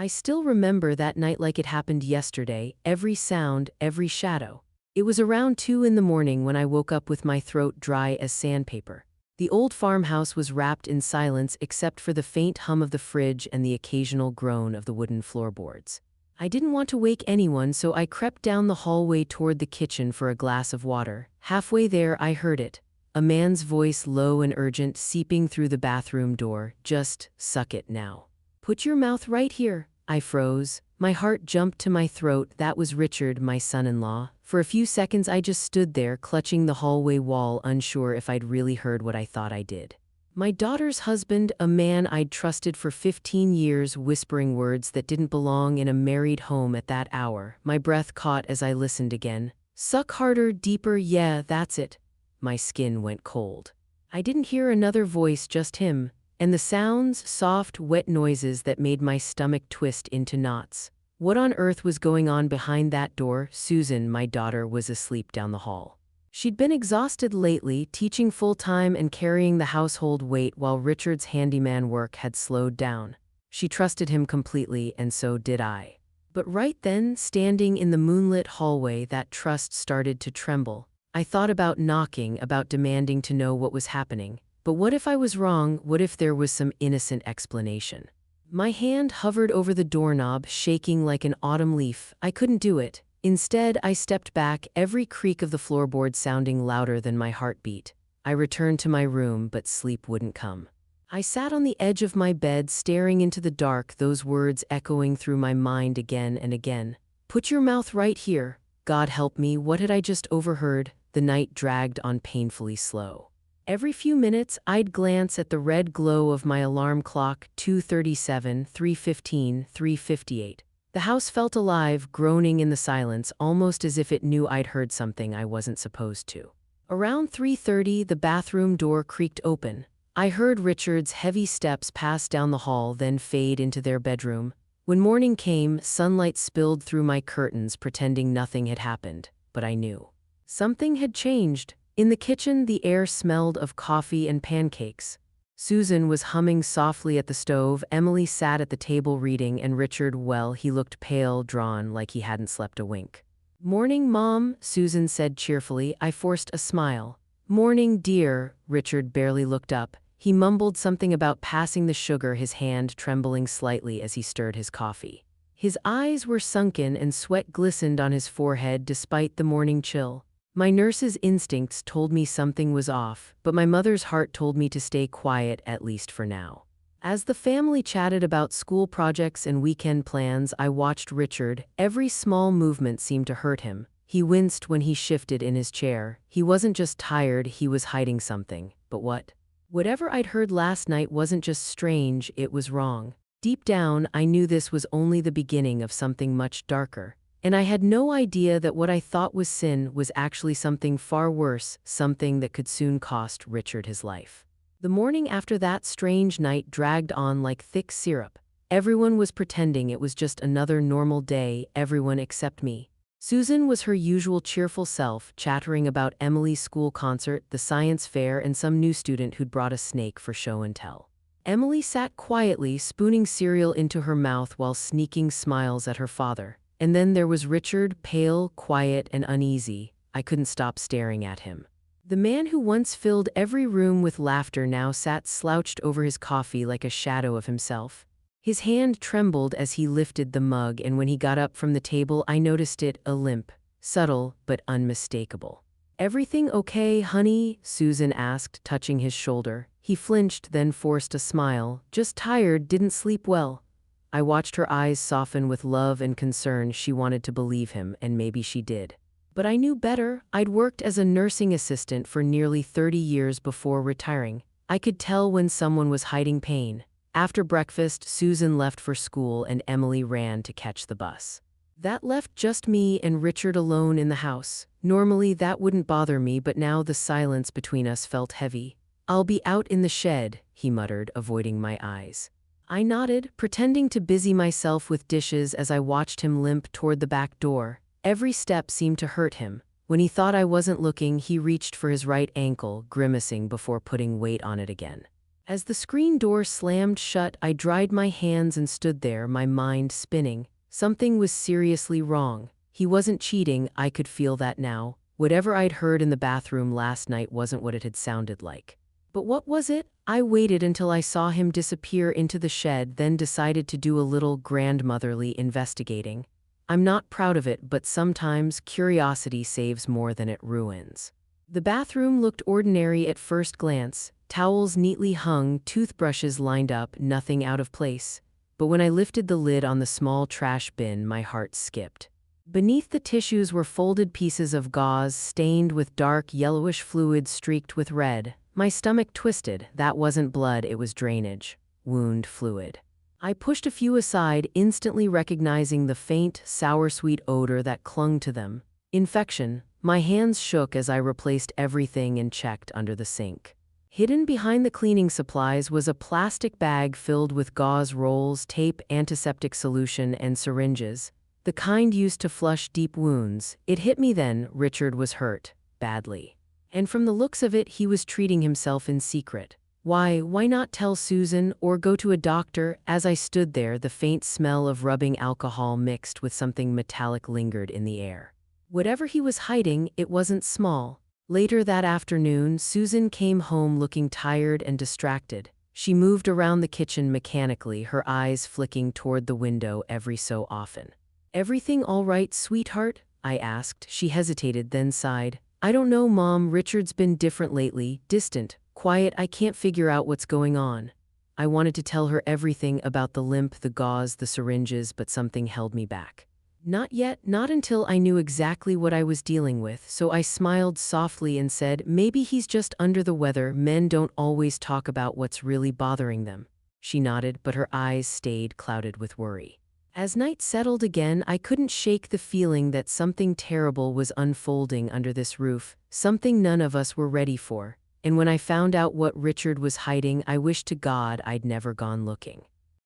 I still remember that night like it happened yesterday, every sound, every shadow. It was around 2 in the morning when I woke up with my throat dry as sandpaper. The old farmhouse was wrapped in silence except for the faint hum of the fridge and the occasional groan of the wooden floorboards. I didn't want to wake anyone, so I crept down the hallway toward the kitchen for a glass of water. Halfway there, I heard it. A man's voice, low and urgent, seeping through the bathroom door. "Just suck it now. Put your mouth right here." I froze. My heart jumped to my throat. That was Richard, my son-in-law. For a few seconds I just stood there, clutching the hallway wall, unsure if I'd really heard what I thought I did. My daughter's husband, a man I'd trusted for 15 years, whispering words that didn't belong in a married home at that hour. My breath caught as I listened again. "Suck harder, deeper, yeah, that's it." My skin went cold. I didn't hear another voice, just him. And the sounds, soft, wet noises that made my stomach twist into knots. What on earth was going on behind that door? Susan, my daughter, was asleep down the hall. She'd been exhausted lately, teaching full-time and carrying the household weight while Richard's handyman work had slowed down. She trusted him completely, and so did I. But right then, standing in the moonlit hallway, that trust started to tremble. I thought about knocking, about demanding to know what was happening. But what if I was wrong? What if there was some innocent explanation? My hand hovered over the doorknob, shaking like an autumn leaf. I couldn't do it. Instead, I stepped back, every creak of the floorboard sounding louder than my heartbeat. I returned to my room, but sleep wouldn't come. I sat on the edge of my bed, staring into the dark, those words echoing through my mind again and again. "Put your mouth right here." God help me, what had I just overheard? The night dragged on painfully slow. Every few minutes, I'd glance at the red glow of my alarm clock, 2:37, 3:15, 3:58. The house felt alive, groaning in the silence, almost as if it knew I'd heard something I wasn't supposed to. Around 3:30, the bathroom door creaked open. I heard Richard's heavy steps pass down the hall, then fade into their bedroom. When morning came, sunlight spilled through my curtains, pretending nothing had happened. But I knew. Something had changed. In the kitchen, the air smelled of coffee and pancakes. Susan was humming softly at the stove, Emily sat at the table reading, and Richard, well, he looked pale, drawn, like he hadn't slept a wink. "Morning, Mom," Susan said cheerfully. I forced a smile. "Morning, dear." Richard barely looked up. He mumbled something about passing the sugar, his hand trembling slightly as he stirred his coffee. His eyes were sunken and sweat glistened on his forehead despite the morning chill. My nurse's instincts told me something was off, but my mother's heart told me to stay quiet, at least for now. As the family chatted about school projects and weekend plans, I watched Richard. Every small movement seemed to hurt him. He winced when he shifted in his chair. He wasn't just tired, he was hiding something. But what? Whatever I'd heard last night wasn't just strange, it was wrong. Deep down, I knew this was only the beginning of something much darker. And I had no idea that what I thought was sin was actually something far worse, something that could soon cost Richard his life. The morning after that strange night dragged on like thick syrup. Everyone was pretending it was just another normal day, everyone except me. Susan was her usual cheerful self, chattering about Emily's school concert, the science fair, and some new student who'd brought a snake for show and tell. Emily sat quietly, spooning cereal into her mouth while sneaking smiles at her father. And then there was Richard, pale, quiet, and uneasy. I couldn't stop staring at him. The man who once filled every room with laughter now sat slouched over his coffee like a shadow of himself. His hand trembled as he lifted the mug, and when he got up from the table, I noticed it, a limp, subtle but unmistakable. "Everything okay, honey?" Susan asked, touching his shoulder. He flinched, then forced a smile. "Just tired, didn't sleep well." I watched her eyes soften with love and concern. She wanted to believe him, and maybe she did. But I knew better. I'd worked as a nursing assistant for nearly 30 years before retiring. I could tell when someone was hiding pain. After breakfast, Susan left for school and Emily ran to catch the bus. That left just me and Richard alone in the house. Normally that wouldn't bother me, but now the silence between us felt heavy. "I'll be out in the shed," he muttered, avoiding my eyes. I nodded, pretending to busy myself with dishes as I watched him limp toward the back door. Every step seemed to hurt him. When he thought I wasn't looking, he reached for his right ankle, grimacing before putting weight on it again. As the screen door slammed shut, I dried my hands and stood there, my mind spinning. Something was seriously wrong. He wasn't cheating, I could feel that now. Whatever I'd heard in the bathroom last night wasn't what it had sounded like. But what was it? I waited until I saw him disappear into the shed, then decided to do a little grandmotherly investigating. I'm not proud of it, but sometimes curiosity saves more than it ruins. The bathroom looked ordinary at first glance. Towels neatly hung, toothbrushes lined up, nothing out of place. But when I lifted the lid on the small trash bin, my heart skipped. Beneath the tissues were folded pieces of gauze stained with dark yellowish fluid streaked with red. My stomach twisted. That wasn't blood, it was drainage. Wound fluid. I pushed a few aside, instantly recognizing the faint, sour-sweet odor that clung to them. Infection. My hands shook as I replaced everything and checked under the sink. Hidden behind the cleaning supplies was a plastic bag filled with gauze rolls, tape, antiseptic solution, and syringes. The kind used to flush deep wounds. It hit me then, Richard was hurt. Badly. And from the looks of it, he was treating himself in secret. Why not tell Susan or go to a doctor? As I stood there, the faint smell of rubbing alcohol mixed with something metallic lingered in the air. Whatever he was hiding, it wasn't small. Later that afternoon, Susan came home looking tired and distracted. She moved around the kitchen mechanically, her eyes flicking toward the window every so often. "Everything all right, sweetheart?" I asked. She hesitated, then sighed. "I don't know, Mom. Richard's been different lately, distant, quiet. I can't figure out what's going on." I wanted to tell her everything about the limp, the gauze, the syringes, but something held me back. Not yet, not until I knew exactly what I was dealing with, so I smiled softly and said, "Maybe he's just under the weather. Men don't always talk about what's really bothering them." She nodded, but her eyes stayed clouded with worry. As night settled again, I couldn't shake the feeling that something terrible was unfolding under this roof, something none of us were ready for. And when I found out what Richard was hiding, I wished to God I'd never gone looking.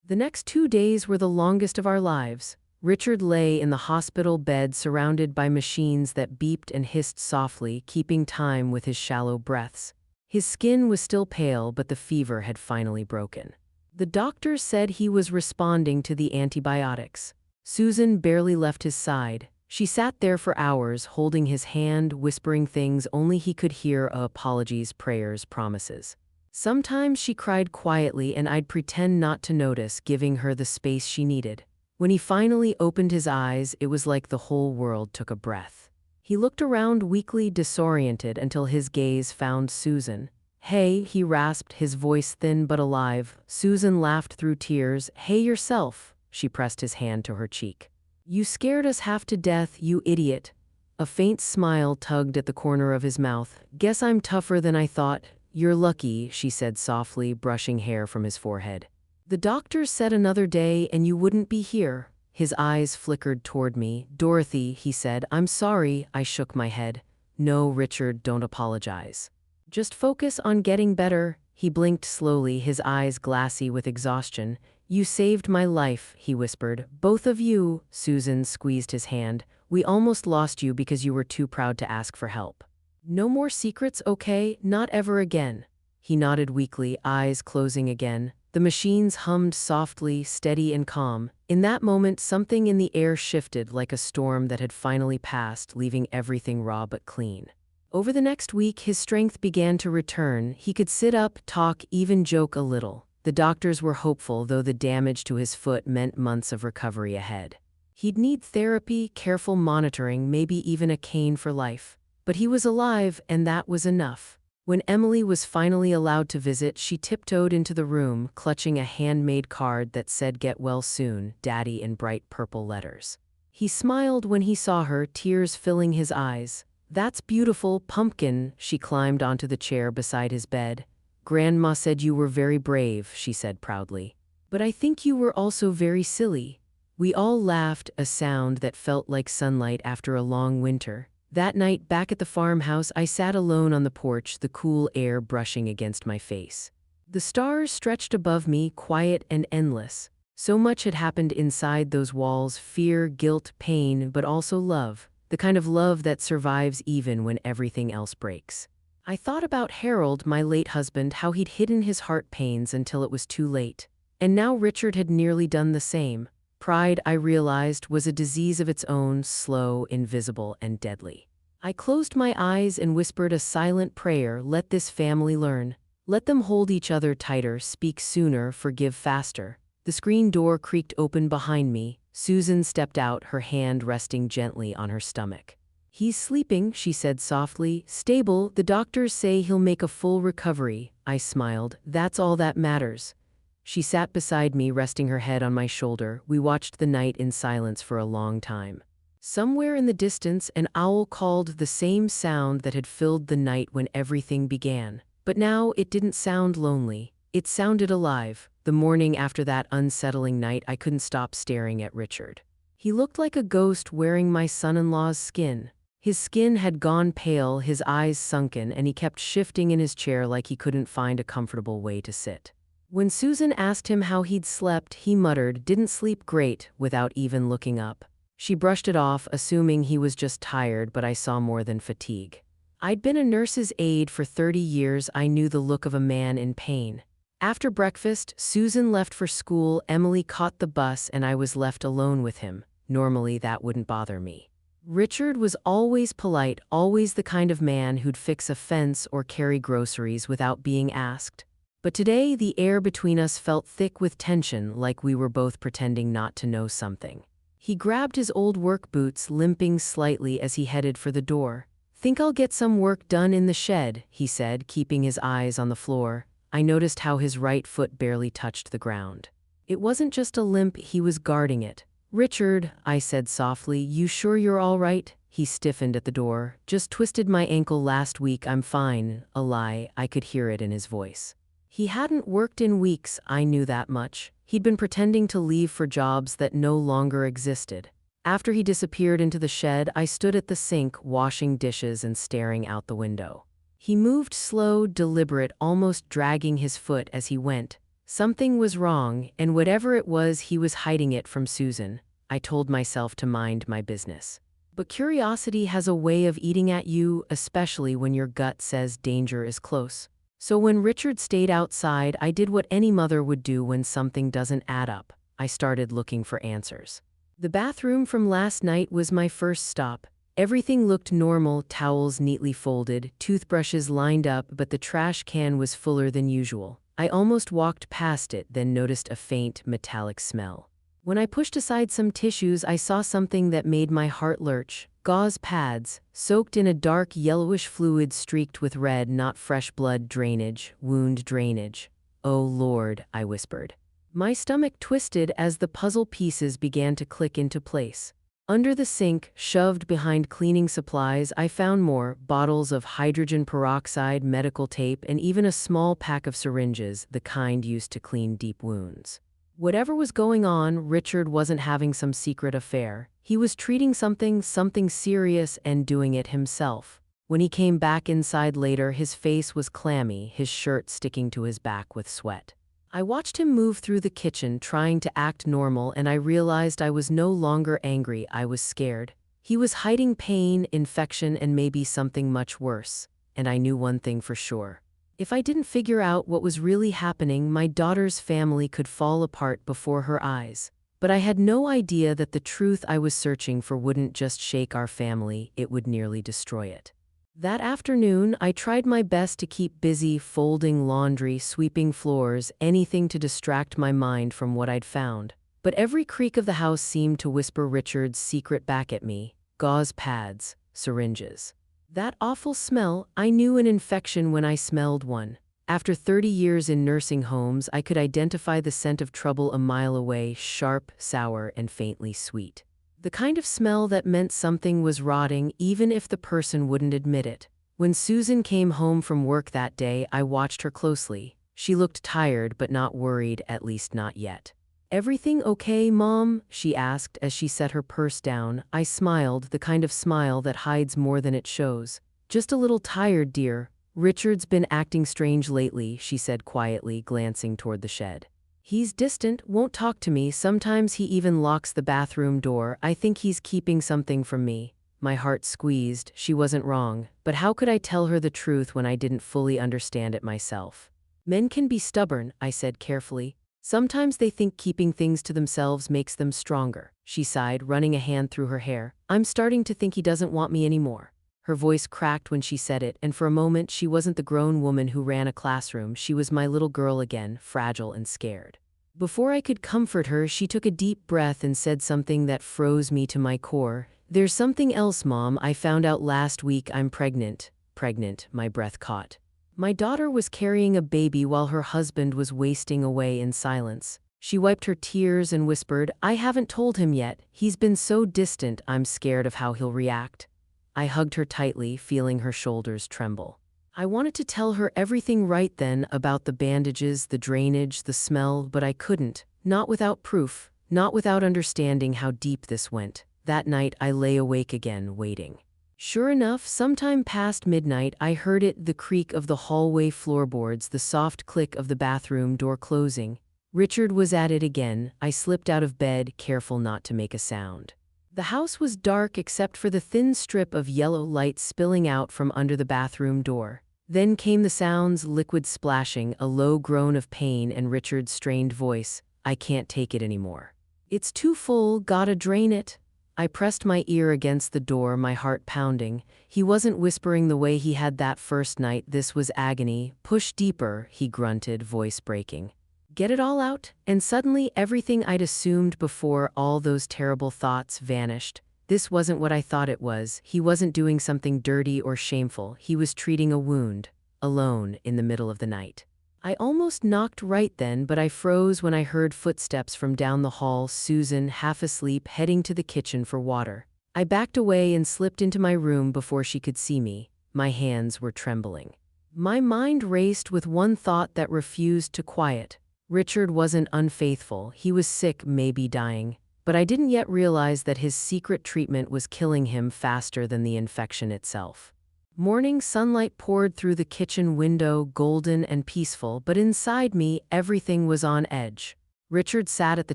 The next 2 days were the longest of our lives. Richard lay in the hospital bed surrounded by machines that beeped and hissed softly, keeping time with his shallow breaths. His skin was still pale, but the fever had finally broken. The doctors said he was responding to the antibiotics. Susan barely left his side. She sat there for hours, holding his hand, whispering things only he could hear: apologies, prayers, promises. Sometimes she cried quietly and I'd pretend not to notice, giving her the space she needed. When he finally opened his eyes, it was like the whole world took a breath. He looked around weakly, disoriented, until his gaze found Susan. "Hey," he rasped, his voice thin but alive. Susan laughed through tears. "Hey yourself." She pressed his hand to her cheek. "You scared us half to death, you idiot." A faint smile tugged at the corner of his mouth. "Guess I'm tougher than I thought." "You're lucky," she said softly, brushing hair from his forehead. "The doctors said another day and you wouldn't be here." His eyes flickered toward me. "Dorothy," he said, "I'm sorry." I shook my head. "No, Richard, don't apologize. Just focus on getting better." He blinked slowly, his eyes glassy with exhaustion. "You saved my life," he whispered. "Both of you." Susan squeezed his hand. "We almost lost you because you were too proud to ask for help. No more secrets, okay? Not ever again." He nodded weakly, eyes closing again. The machines hummed softly, steady and calm. In that moment, something in the air shifted like a storm that had finally passed, leaving everything raw but clean. Over the next week, his strength began to return. He could sit up, talk, even joke a little. The doctors were hopeful, though the damage to his foot meant months of recovery ahead. He'd need therapy, careful monitoring, maybe even a cane for life. But he was alive, and that was enough. When Emily was finally allowed to visit, she tiptoed into the room, clutching a handmade card that said "Get well soon, Daddy," in bright purple letters. He smiled when he saw her, tears filling his eyes. "That's beautiful, Pumpkin." She climbed onto the chair beside his bed. "Grandma said you were very brave," she said proudly. "But I think you were also very silly." We all laughed, a sound that felt like sunlight after a long winter. That night, back at the farmhouse, I sat alone on the porch, the cool air brushing against my face. The stars stretched above me, quiet and endless. So much had happened inside those walls: fear, guilt, pain, but also love. The kind of love that survives even when everything else breaks. I thought about Harold, my late husband, how he'd hidden his heart pains until it was too late. And now Richard had nearly done the same. Pride, I realized, was a disease of its own, slow, invisible, and deadly. I closed my eyes and whispered a silent prayer. Let this family learn. Let them hold each other tighter, speak sooner, forgive faster. The screen door creaked open behind me. Susan stepped out, her hand resting gently on her stomach. "He's sleeping," she said softly. "Stable. The doctors say he'll make a full recovery." I smiled. "That's all that matters." She sat beside me, resting her head on my shoulder. We watched the night in silence for a long time. Somewhere in the distance, an owl called, the same sound that had filled the night when everything began. But now it didn't sound lonely. It sounded alive. The morning after that unsettling night, I couldn't stop staring at Richard. He looked like a ghost wearing my son-in-law's skin. His skin had gone pale, his eyes sunken, and he kept shifting in his chair like he couldn't find a comfortable way to sit. When Susan asked him how he'd slept, he muttered, "Didn't sleep great," without even looking up. She brushed it off, assuming he was just tired, but I saw more than fatigue. I'd been a nurse's aide for 30 years. I knew the look of a man in pain. After breakfast, Susan left for school, Emily caught the bus, and I was left alone with him. Normally, that wouldn't bother me. Richard was always polite, always the kind of man who'd fix a fence or carry groceries without being asked. But today, the air between us felt thick with tension, like we were both pretending not to know something. He grabbed his old work boots, limping slightly as he headed for the door. "Think I'll get some work done in the shed," he said, keeping his eyes on the floor. I noticed how his right foot barely touched the ground. It wasn't just a limp, he was guarding it. "Richard," I said softly, "you sure you're all right?" He stiffened at the door. "Just twisted my ankle last week, I'm fine." A lie, I could hear it in his voice. He hadn't worked in weeks, I knew that much. He'd been pretending to leave for jobs that no longer existed. After he disappeared into the shed, I stood at the sink, washing dishes and staring out the window. He moved slow, deliberate, almost dragging his foot as he went. Something was wrong, and whatever it was, he was hiding it from Susan. I told myself to mind my business. But curiosity has a way of eating at you, especially when your gut says danger is close. So when Richard stayed outside, I did what any mother would do when something doesn't add up. I started looking for answers. The bathroom from last night was my first stop. Everything looked normal, towels neatly folded, toothbrushes lined up, but the trash can was fuller than usual. I almost walked past it, then noticed a faint, metallic smell. When I pushed aside some tissues, I saw something that made my heart lurch. Gauze pads, soaked in a dark yellowish fluid streaked with red, not fresh blood drainage, wound drainage. "Oh Lord," I whispered. My stomach twisted as the puzzle pieces began to click into place. Under the sink, shoved behind cleaning supplies, I found more bottles of hydrogen peroxide, medical tape, and even a small pack of syringes, the kind used to clean deep wounds. Whatever was going on, Richard wasn't having some secret affair. He was treating something serious and doing it himself. When he came back inside later, his face was clammy, his shirt sticking to his back with sweat. I watched him move through the kitchen, trying to act normal, and I realized I was no longer angry, I was scared. He was hiding pain, infection, and maybe something much worse. And I knew one thing for sure. If I didn't figure out what was really happening, my daughter's family could fall apart before her eyes. But I had no idea that the truth I was searching for wouldn't just shake our family, it would nearly destroy it. That afternoon, I tried my best to keep busy, folding laundry, sweeping floors, anything to distract my mind from what I'd found. But every creak of the house seemed to whisper Richard's secret back at me: gauze pads, syringes. That awful smell, I knew an infection when I smelled one. After 30 years in nursing homes, I could identify the scent of trouble a mile away, sharp, sour, and faintly sweet. The kind of smell that meant something was rotting, even if the person wouldn't admit it. When Susan came home from work that day, I watched her closely. She looked tired but not worried, at least not yet. "Everything okay, Mom?" she asked as she set her purse down. I smiled, the kind of smile that hides more than it shows. "Just a little tired, dear. Richard's been acting strange lately," she said quietly, glancing toward the shed. "He's distant, won't talk to me, sometimes he even locks the bathroom door. I think he's keeping something from me." My heart squeezed. She wasn't wrong, but how could I tell her the truth when I didn't fully understand it myself? Men can be stubborn, I said carefully. Sometimes they think keeping things to themselves makes them stronger. She sighed, running a hand through her hair. I'm starting to think he doesn't want me anymore. Her voice cracked when she said it, and for a moment she wasn't the grown woman who ran a classroom. She was my little girl again, fragile and scared. Before I could comfort her, she took a deep breath and said something that froze me to my core. There's something else, Mom. I found out last week I'm pregnant. Pregnant, my breath caught. My daughter was carrying a baby while her husband was wasting away in silence. She wiped her tears and whispered, I haven't told him yet. He's been so distant, I'm scared of how he'll react. I hugged her tightly, feeling her shoulders tremble. I wanted to tell her everything right then about the bandages, the drainage, the smell, but I couldn't. Not without proof, not without understanding how deep this went. That night I lay awake again, waiting. Sure enough, sometime past midnight I heard it, the creak of the hallway floorboards, the soft click of the bathroom door closing. Richard was at it again. I slipped out of bed, careful not to make a sound. The house was dark except for the thin strip of yellow light spilling out from under the bathroom door. Then came the sounds, liquid splashing, a low groan of pain, and Richard's strained voice. I can't take it anymore. It's too full, gotta drain it. I pressed my ear against the door, my heart pounding. He wasn't whispering the way he had that first night. This was agony. Push deeper, he grunted, voice breaking. Get it all out? And suddenly everything I'd assumed before, all those terrible thoughts, vanished. This wasn't what I thought it was. He wasn't doing something dirty or shameful. He was treating a wound, alone, in the middle of the night. I almost knocked right then, but I froze when I heard footsteps from down the hall, Susan, half asleep, heading to the kitchen for water. I backed away and slipped into my room before she could see me. My hands were trembling. My mind raced with one thought that refused to quiet. Richard wasn't unfaithful. He was sick, maybe dying. But I didn't yet realize that his secret treatment was killing him faster than the infection itself. Morning sunlight poured through the kitchen window, golden and peaceful, but inside me, everything was on edge. Richard sat at the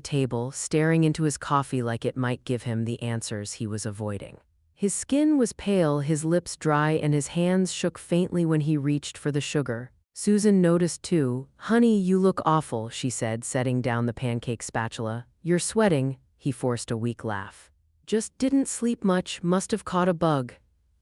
table, staring into his coffee like it might give him the answers he was avoiding. His skin was pale, his lips dry, and his hands shook faintly when he reached for the sugar. Susan noticed too. Honey, you look awful, she said, setting down the pancake spatula. You're sweating. He forced a weak laugh. Just didn't sleep much, must have caught a bug.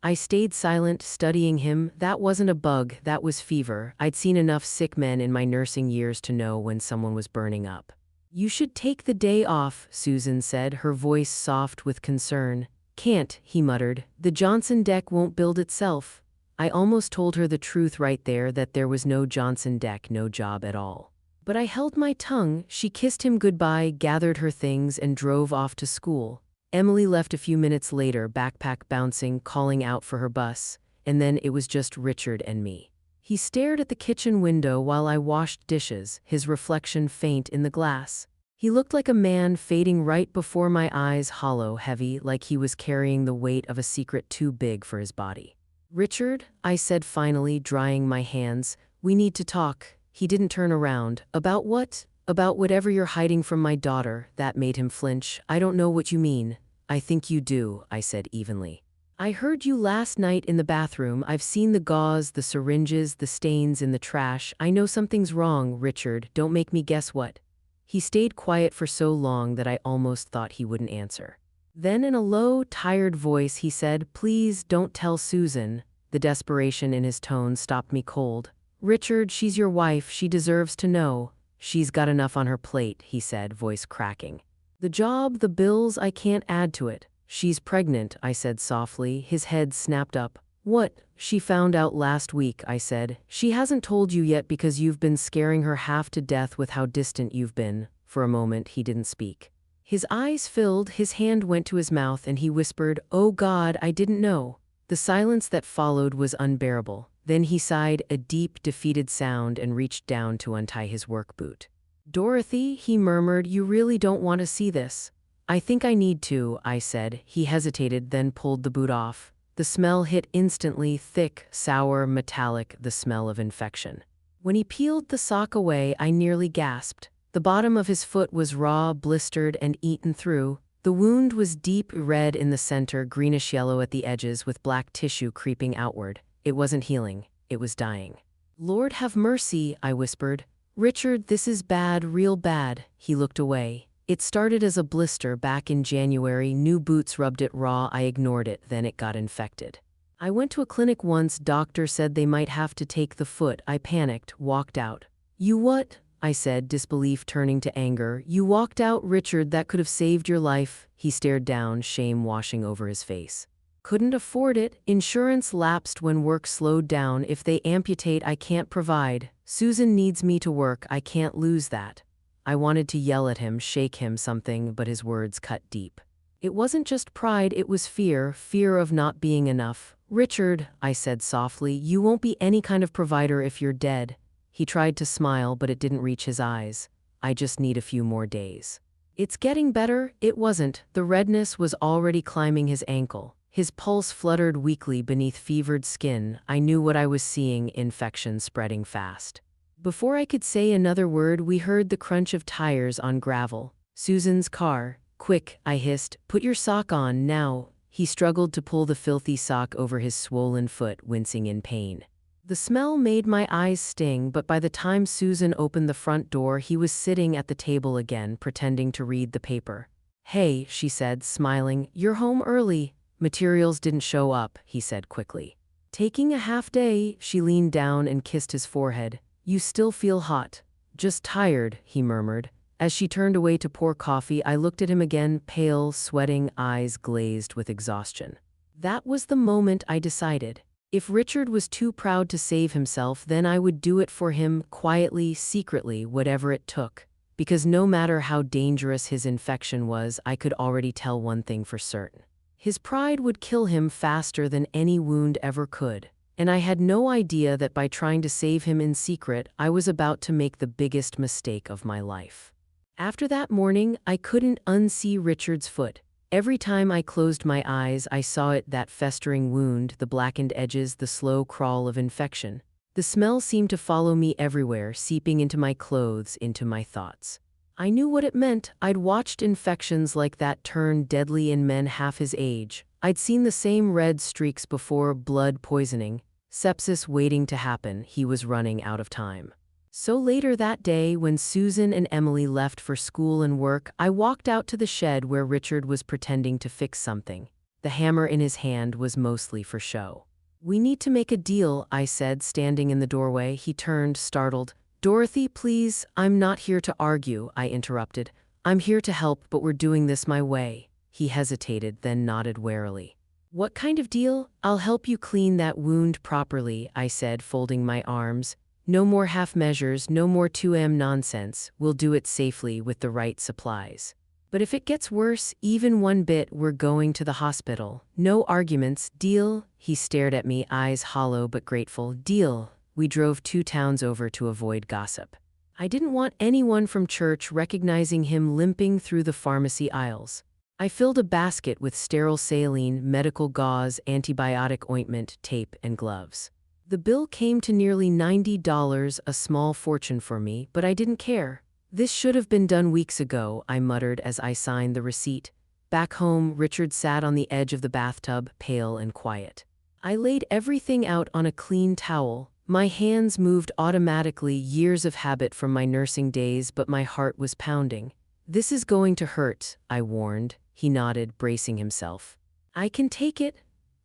I stayed silent, studying him. That wasn't a bug, that was fever. I'd seen enough sick men in my nursing years to know when someone was burning up. You should take the day off, Susan said, her voice soft with concern. Can't, he muttered. The Johnson deck won't build itself. I almost told her the truth right there, that there was no Johnson deck, no job at all. But I held my tongue. She kissed him goodbye, gathered her things, and drove off to school. Emily left a few minutes later, backpack bouncing, calling out for her bus, and then it was just Richard and me. He stared at the kitchen window while I washed dishes, his reflection faint in the glass. He looked like a man fading right before my eyes, hollow, heavy, like he was carrying the weight of a secret too big for his body. Richard, I said finally, drying my hands, we need to talk. He didn't turn around. About what? About whatever you're hiding from my daughter. That made him flinch. I don't know what you mean. I think you do, I said evenly. I heard you last night in the bathroom. I've seen the gauze, the syringes, the stains in the trash. I know something's wrong, Richard. Don't make me guess what. He stayed quiet for so long that I almost thought he wouldn't answer. Then in a low, tired voice he said, please don't tell Susan. The desperation in his tone stopped me cold. Richard, she's your wife. She deserves to know. She's got enough on her plate, he said, voice cracking. The job, the bills, I can't add to it. She's pregnant, I said softly. His head snapped up. What? She found out last week, I said. She hasn't told you yet because you've been scaring her half to death with how distant you've been. For a moment he didn't speak. His eyes filled, his hand went to his mouth, and he whispered, oh God, I didn't know. The silence that followed was unbearable. Then he sighed, a deep, defeated sound, and reached down to untie his work boot. Dorothy, he murmured, you really don't want to see this. I think I need to, I said. He hesitated, then pulled the boot off. The smell hit instantly, thick, sour, metallic, the smell of infection. When he peeled the sock away, I nearly gasped. The bottom of his foot was raw, blistered, and eaten through. The wound was deep red in the center, greenish-yellow at the edges with black tissue creeping outward. It wasn't healing. It was dying. "Lord have mercy," I whispered. "Richard, this is bad, real bad." He looked away. "It started as a blister back in January. New boots rubbed it raw. I ignored it. Then it got infected. I went to a clinic once. Doctor said they might have to take the foot." I panicked, walked out. "You what?" I said, disbelief turning to anger. "You walked out, Richard. That could have saved your life." He stared down, shame washing over his face. "Couldn't afford it. Insurance lapsed when work slowed down. If they amputate, I can't provide. Susan needs me to work. I can't lose that." I wanted to yell at him, shake him, something, but his words cut deep. It wasn't just pride, it was fear, fear of not being enough. "Richard," I said softly, "you won't be any kind of provider if you're dead." He tried to smile, but it didn't reach his eyes. "I just need a few more days." "It's getting better." It wasn't. The redness was already climbing his ankle. His pulse fluttered weakly beneath fevered skin. I knew what I was seeing, infection spreading fast. Before I could say another word, we heard the crunch of tires on gravel. Susan's car. "Quick," I hissed. "Put your sock on, now." He struggled to pull the filthy sock over his swollen foot, wincing in pain. The smell made my eyes sting, but by the time Susan opened the front door, he was sitting at the table again, pretending to read the paper. "Hey," she said, smiling, "you're home early." "Materials didn't show up," he said quickly. "Taking a half day." She leaned down and kissed his forehead. "You still feel hot." "Just tired," he murmured. As she turned away to pour coffee, I looked at him again, pale, sweating, eyes glazed with exhaustion. That was the moment I decided. If Richard was too proud to save himself, then I would do it for him, quietly, secretly, whatever it took. Because no matter how dangerous his infection was, I could already tell one thing for certain. His pride would kill him faster than any wound ever could. And I had no idea that by trying to save him in secret, I was about to make the biggest mistake of my life. After that morning, I couldn't unsee Richard's foot. Every time I closed my eyes, I saw it, that festering wound, the blackened edges, the slow crawl of infection. The smell seemed to follow me everywhere, seeping into my clothes, into my thoughts. I knew what it meant. I'd watched infections like that turn deadly in men half his age. I'd seen the same red streaks before, blood poisoning, sepsis waiting to happen. He was running out of time. So later that day, when Susan and Emily left for school and work, I walked out to the shed where Richard was pretending to fix something. The hammer in his hand was mostly for show. "We need to make a deal," I said, standing in the doorway. He turned, startled. "Dorothy, please." "I'm not here to argue," I interrupted. "I'm here to help, but we're doing this my way." He hesitated, then nodded warily. "What kind of deal?" "I'll help you clean that wound properly," I said, folding my arms. "No more half measures, no more 2M nonsense. We'll do it safely with the right supplies. But if it gets worse, even one bit, we're going to the hospital. No arguments. Deal?" He stared at me, eyes hollow but grateful. "Deal." We drove 2 towns over to avoid gossip. I didn't want anyone from church recognizing him limping through the pharmacy aisles. I filled a basket with sterile saline, medical gauze, antibiotic ointment, tape, and gloves. The bill came to nearly $90, a small fortune for me, but I didn't care. "This should have been done weeks ago," I muttered as I signed the receipt. Back home, Richard sat on the edge of the bathtub, pale and quiet. I laid everything out on a clean towel. My hands moved automatically, years of habit from my nursing days, but my heart was pounding. "This is going to hurt," I warned. He nodded, bracing himself. "I can take it."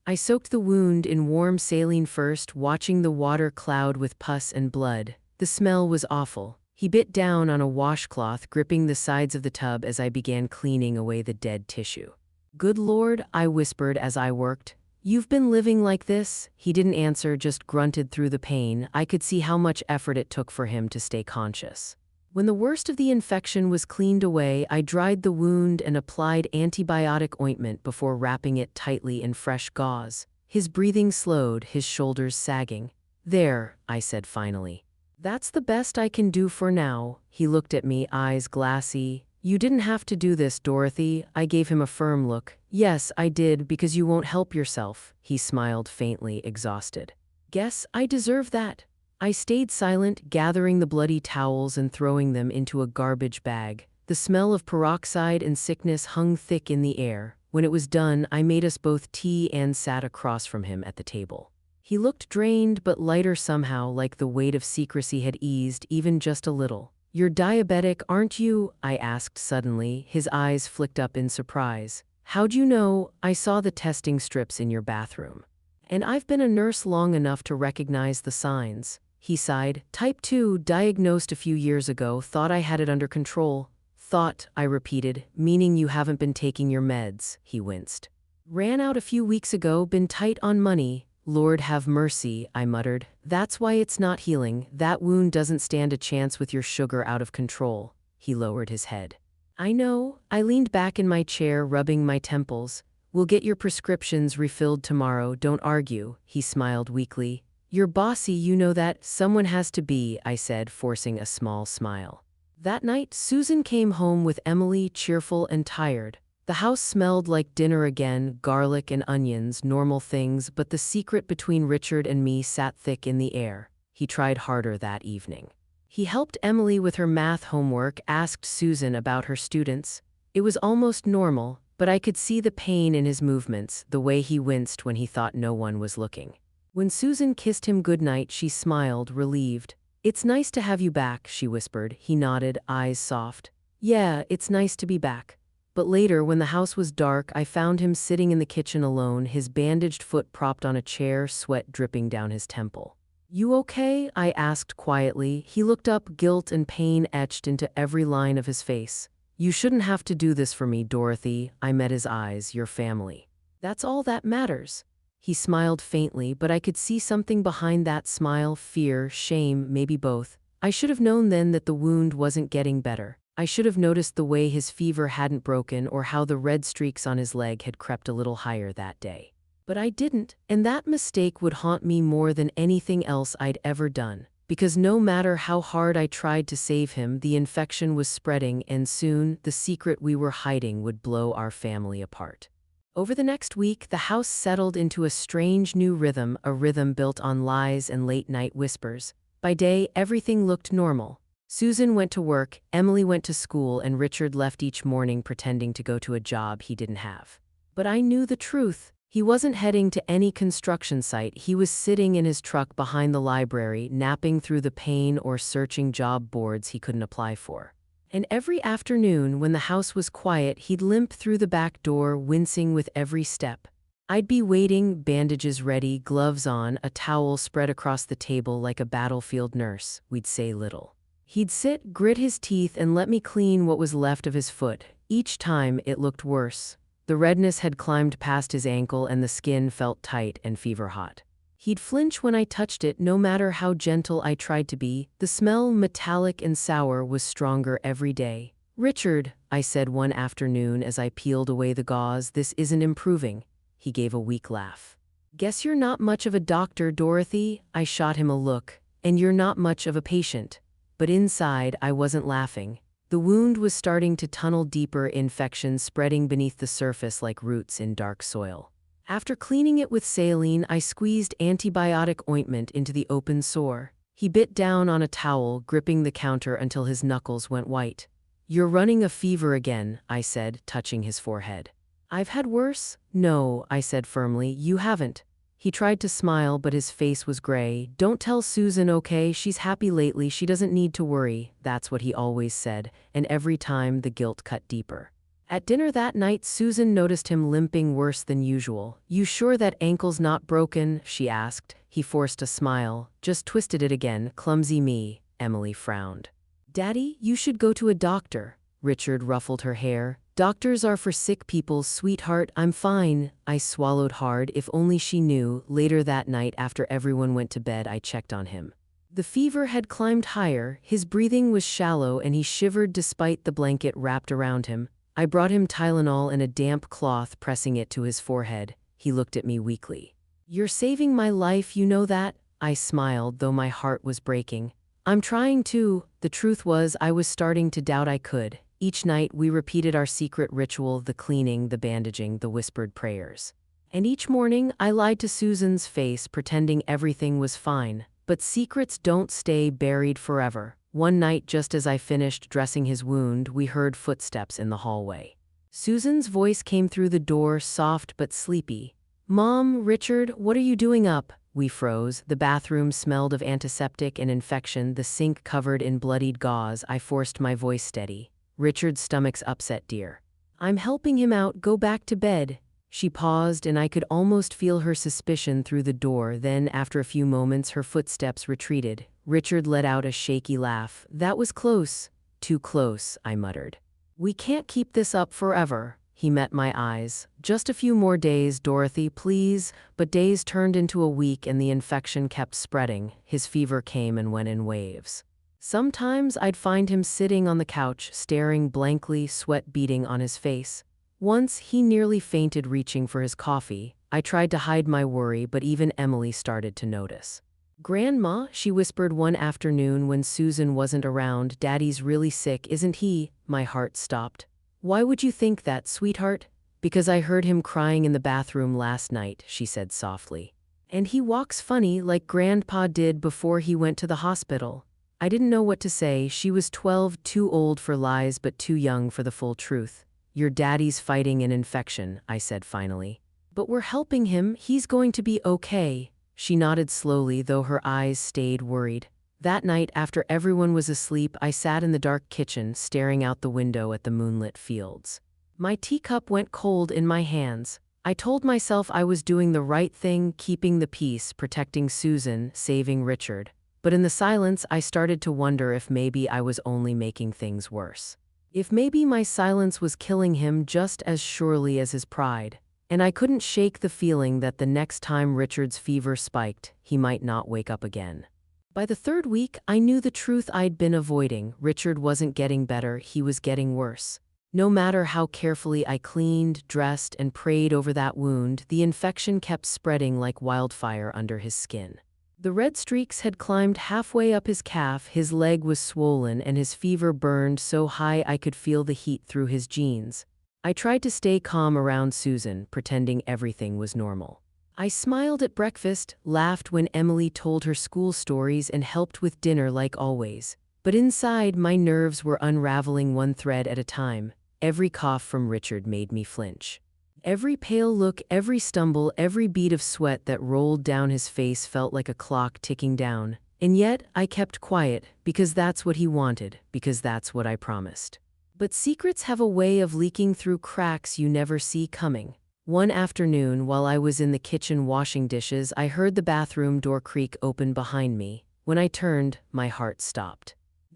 I soaked the wound in warm saline first, watching the water cloud with pus and blood. The smell was awful. He bit down on a washcloth, gripping the sides of the tub as I began cleaning away the dead tissue. "Good Lord," I whispered as I worked. "You've been living like this?" He didn't answer, just grunted through the pain. I could see how much effort it took for him to stay conscious. When the worst of the infection was cleaned away, I dried the wound and applied antibiotic ointment before wrapping it tightly in fresh gauze. His breathing slowed, his shoulders sagging. "There," I said finally. "That's the best I can do for now." He looked at me, eyes glassy. "You didn't have to do this, Dorothy." I gave him a firm look. "Yes, I did, because you won't help yourself." He smiled faintly, exhausted. "Guess I deserve that." I stayed silent, gathering the bloody towels and throwing them into a garbage bag. The smell of peroxide and sickness hung thick in the air. When it was done, I made us both tea and sat across from him at the table. He looked drained but lighter somehow, like the weight of secrecy had eased even just a little. "You're diabetic, aren't you?" I asked suddenly. His eyes flicked up in surprise. "How'd you know? I saw the testing strips in your bathroom. And I've been a nurse long enough to recognize the signs." He sighed. "Type 2, diagnosed a few years ago, thought I had it under control." "Thought," I repeated, "meaning you haven't been taking your meds." He winced. "Ran out a few weeks ago, been tight on money." "Lord have mercy," I muttered. "That's why it's not healing. That wound doesn't stand a chance with your sugar out of control." He lowered his head. "I know." I leaned back in my chair, rubbing my temples. "We'll get your prescriptions refilled tomorrow, don't argue." He smiled weakly. "You're bossy, you know that." "Someone has to be," I said, forcing a small smile. That night, Susan came home with Emily, cheerful and tired. The house smelled like dinner again, garlic and onions, normal things, but the secret between Richard and me sat thick in the air. He tried harder that evening. He helped Emily with her math homework, asked Susan about her students. It was almost normal, but I could see the pain in his movements, the way he winced when he thought no one was looking. When Susan kissed him goodnight, she smiled, relieved. "It's nice to have you back," she whispered. He nodded, eyes soft. "Yeah, it's nice to be back." But later, when the house was dark, I found him sitting in the kitchen alone, his bandaged foot propped on a chair, sweat dripping down his temple. "You okay?" I asked quietly. He looked up, guilt and pain etched into every line of his face. "You shouldn't have to do this for me, Dorothy." I met his eyes. "Your family. That's all that matters." He smiled faintly, but I could see something behind that smile, fear, shame, maybe both. I should have known then that the wound wasn't getting better. I should have noticed the way his fever hadn't broken or how the red streaks on his leg had crept a little higher that day. But I didn't, and that mistake would haunt me more than anything else I'd ever done. Because no matter how hard I tried to save him, the infection was spreading, and soon, the secret we were hiding would blow our family apart. Over the next week, the house settled into a strange new rhythm, a rhythm built on lies and late-night whispers. By day, everything looked normal. Susan went to work, Emily went to school, and Richard left each morning pretending to go to a job he didn't have. But I knew the truth. He wasn't heading to any construction site. He was sitting in his truck behind the library, napping through the pain or searching job boards he couldn't apply for. And every afternoon, when the house was quiet, he'd limp through the back door, wincing with every step. I'd be waiting, bandages ready, gloves on, a towel spread across the table like a battlefield nurse. We'd say little. He'd sit, grit his teeth, and let me clean what was left of his foot. Each time, it looked worse. The redness had climbed past his ankle, and the skin felt tight and fever-hot. He'd flinch when I touched it, no matter how gentle I tried to be. The smell, metallic and sour, was stronger every day. "Richard," I said one afternoon as I peeled away the gauze, "this isn't improving." He gave a weak laugh. "Guess you're not much of a doctor, Dorothy." I shot him a look. "And you're not much of a patient." But inside, I wasn't laughing. The wound was starting to tunnel deeper, infection spreading beneath the surface like roots in dark soil. After cleaning it with saline, I squeezed antibiotic ointment into the open sore. He bit down on a towel, gripping the counter until his knuckles went white. "You're running a fever again," I said, touching his forehead. "I've had worse." "No," I said firmly, "you haven't." He tried to smile, but his face was gray. "Don't tell Susan, okay? She's happy lately. She doesn't need to worry." That's what he always said, and every time the guilt cut deeper. At dinner that night, Susan noticed him limping worse than usual. "You sure that ankle's not broken?" she asked. He forced a smile. "Just twisted it again. Clumsy me." Emily frowned. "Daddy, you should go to a doctor." Richard ruffled her hair. "Doctors are for sick people, sweetheart. I'm fine." I swallowed hard. If only she knew. Later that night, after everyone went to bed, I checked on him. The fever had climbed higher, his breathing was shallow, and he shivered despite the blanket wrapped around him. I brought him Tylenol and a damp cloth, pressing it to his forehead. He looked at me weakly. "You're saving my life, you know that?" I smiled, though my heart was breaking. "I'm trying to." The truth was, I was starting to doubt I could. Each night, we repeated our secret ritual, the cleaning, the bandaging, the whispered prayers. And each morning, I lied to Susan's face, pretending everything was fine. But secrets don't stay buried forever. One night, just as I finished dressing his wound, we heard footsteps in the hallway. Susan's voice came through the door, soft but sleepy. "Mom, Richard, what are you doing up?" We froze. The bathroom smelled of antiseptic and infection, the sink covered in bloodied gauze. I forced my voice steady. "Richard's stomach's upset, dear. I'm helping him out. Go back to bed." She paused, and I could almost feel her suspicion through the door. Then, after a few moments, her footsteps retreated. Richard let out a shaky laugh. "That was close." "Too close," I muttered. "We can't keep this up forever." He met my eyes. "Just a few more days, Dorothy, please." But days turned into a week, and the infection kept spreading. His fever came and went in waves. Sometimes I'd find him sitting on the couch, staring blankly, sweat beading on his face. Once he nearly fainted reaching for his coffee. I tried to hide my worry, but even Emily started to notice. "Grandma," she whispered one afternoon when Susan wasn't around, "Daddy's really sick, isn't he?" My heart stopped. "Why would you think that, sweetheart?" "Because I heard him crying in the bathroom last night," she said softly. "And he walks funny, like Grandpa did before he went to the hospital." I didn't know what to say. She was 12, too old for lies but too young for the full truth. "Your daddy's fighting an infection," I said finally. "But we're helping him. He's going to be okay." She nodded slowly, though her eyes stayed worried. That night, after everyone was asleep, I sat in the dark kitchen, staring out the window at the moonlit fields. My teacup went cold in my hands. I told myself I was doing the right thing, keeping the peace, protecting Susan, saving Richard. But in the silence, I started to wonder if maybe I was only making things worse. If maybe my silence was killing him just as surely as his pride. And I couldn't shake the feeling that the next time Richard's fever spiked, he might not wake up again. By the third week, I knew the truth I'd been avoiding. Richard wasn't getting better, he was getting worse. No matter how carefully I cleaned, dressed, and prayed over that wound, the infection kept spreading like wildfire under his skin. The red streaks had climbed halfway up his calf, his leg was swollen, and his fever burned so high I could feel the heat through his jeans. I tried to stay calm around Susan, pretending everything was normal. I smiled at breakfast, laughed when Emily told her school stories, and helped with dinner like always. But inside, my nerves were unraveling one thread at a time. Every cough from Richard made me flinch. Every pale look, every stumble, every bead of sweat that rolled down his face felt like a clock ticking down. And yet, I kept quiet, because that's what he wanted, because that's what I promised. But secrets have a way of leaking through cracks you never see coming. One afternoon, while I was in the kitchen washing dishes, I heard the bathroom door creak open behind me. When I turned, my heart stopped.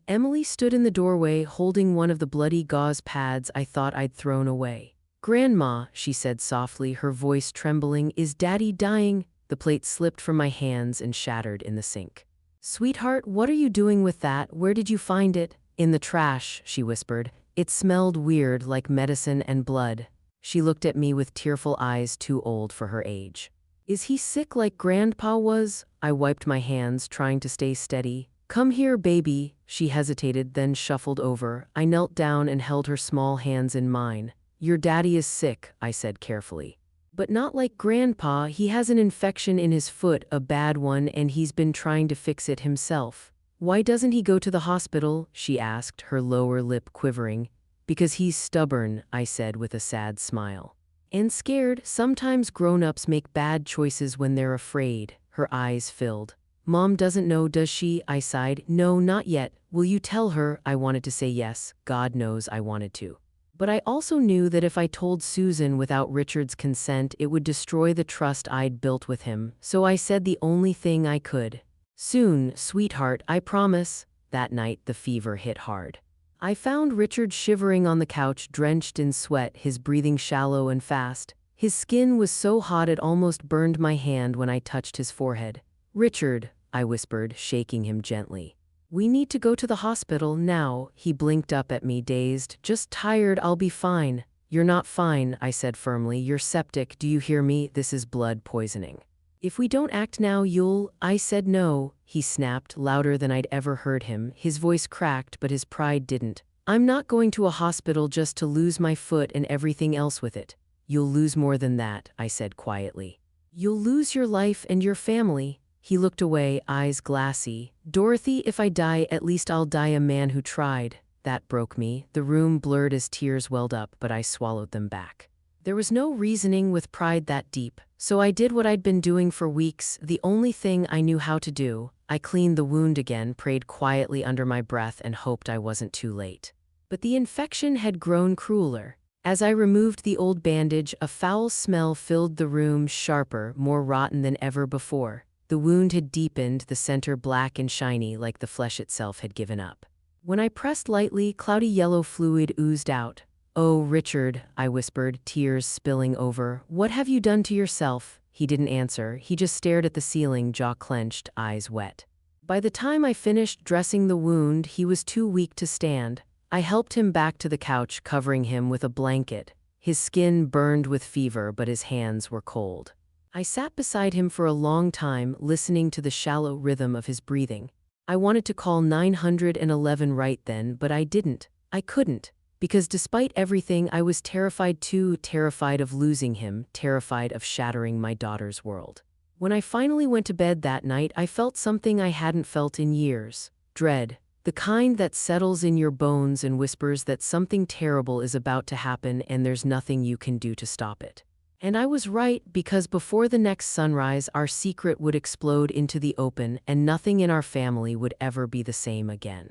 Emily stood in the doorway, holding one of the bloody gauze pads I thought I'd thrown away. "Grandma," she said softly, her voice trembling, "is Daddy dying?" The plate slipped from my hands and shattered in the sink. "Sweetheart, what are you doing with that? Where did you find it?" "In the trash," she whispered. "It smelled weird, like medicine and blood." She looked at me with tearful eyes too old for her age. "Is he sick like Grandpa was?" I wiped my hands, trying to stay steady. "Come here, baby." She hesitated, then shuffled over. I knelt down and held her small hands in mine. "Your daddy is sick," I said carefully. "But not like Grandpa. He has an infection in his foot, a bad one, and he's been trying to fix it himself." "Why doesn't he go to the hospital?" she asked, her lower lip quivering. "Because he's stubborn," I said with a sad smile. "And scared. Sometimes grown-ups make bad choices when they're afraid." Her eyes filled. "Mom doesn't know, does she?" I sighed. "No, not yet. Will you tell her?" I wanted to say yes. God knows I wanted to. But I also knew that if I told Susan without Richard's consent, it would destroy the trust I'd built with him. So I said the only thing I could. "Soon, sweetheart, I promise." That night, the fever hit hard. I found Richard shivering on the couch, drenched in sweat, his breathing shallow and fast. His skin was so hot it almost burned my hand when I touched his forehead. "Richard," I whispered, shaking him gently. "We need to go to the hospital now." He blinked up at me, dazed. "Just tired, I'll be fine." "You're not fine," I said firmly. "You're septic, do you hear me? This is blood poisoning. If we don't act now, you'll—" I said no. He snapped, louder than I'd ever heard him. His voice cracked, but his pride didn't. "I'm not going to a hospital just to lose my foot and everything else with it." "You'll lose more than that," I said quietly. "You'll lose your life and your family." He looked away, eyes glassy. Dorothy, if I die, at least I'll die a man who tried. That broke me. The room blurred as tears welled up, but I swallowed them back. There was no reasoning with pride that deep, so I did what I'd been doing for weeks, the only thing I knew how to do. I cleaned the wound again, prayed quietly under my breath, and hoped I wasn't too late. But the infection had grown crueler. As I removed the old bandage, a foul smell filled the room, sharper, more rotten than ever before. The wound had deepened, the center black and shiny like the flesh itself had given up. When I pressed lightly, cloudy yellow fluid oozed out. "Oh, Richard," I whispered, tears spilling over. "What have you done to yourself?" He didn't answer. He just stared at the ceiling, jaw clenched, eyes wet. By the time I finished dressing the wound, he was too weak to stand. I helped him back to the couch, covering him with a blanket. His skin burned with fever, but his hands were cold. I sat beside him for a long time, listening to the shallow rhythm of his breathing. I wanted to call 911 right then, but I didn't. I couldn't. Because despite everything, I was terrified too, terrified of losing him, terrified of shattering my daughter's world. When I finally went to bed that night, I felt something I hadn't felt in years. Dread. The kind that settles in your bones and whispers that something terrible is about to happen and there's nothing you can do to stop it. And I was right, because before the next sunrise, our secret would explode into the open and nothing in our family would ever be the same again.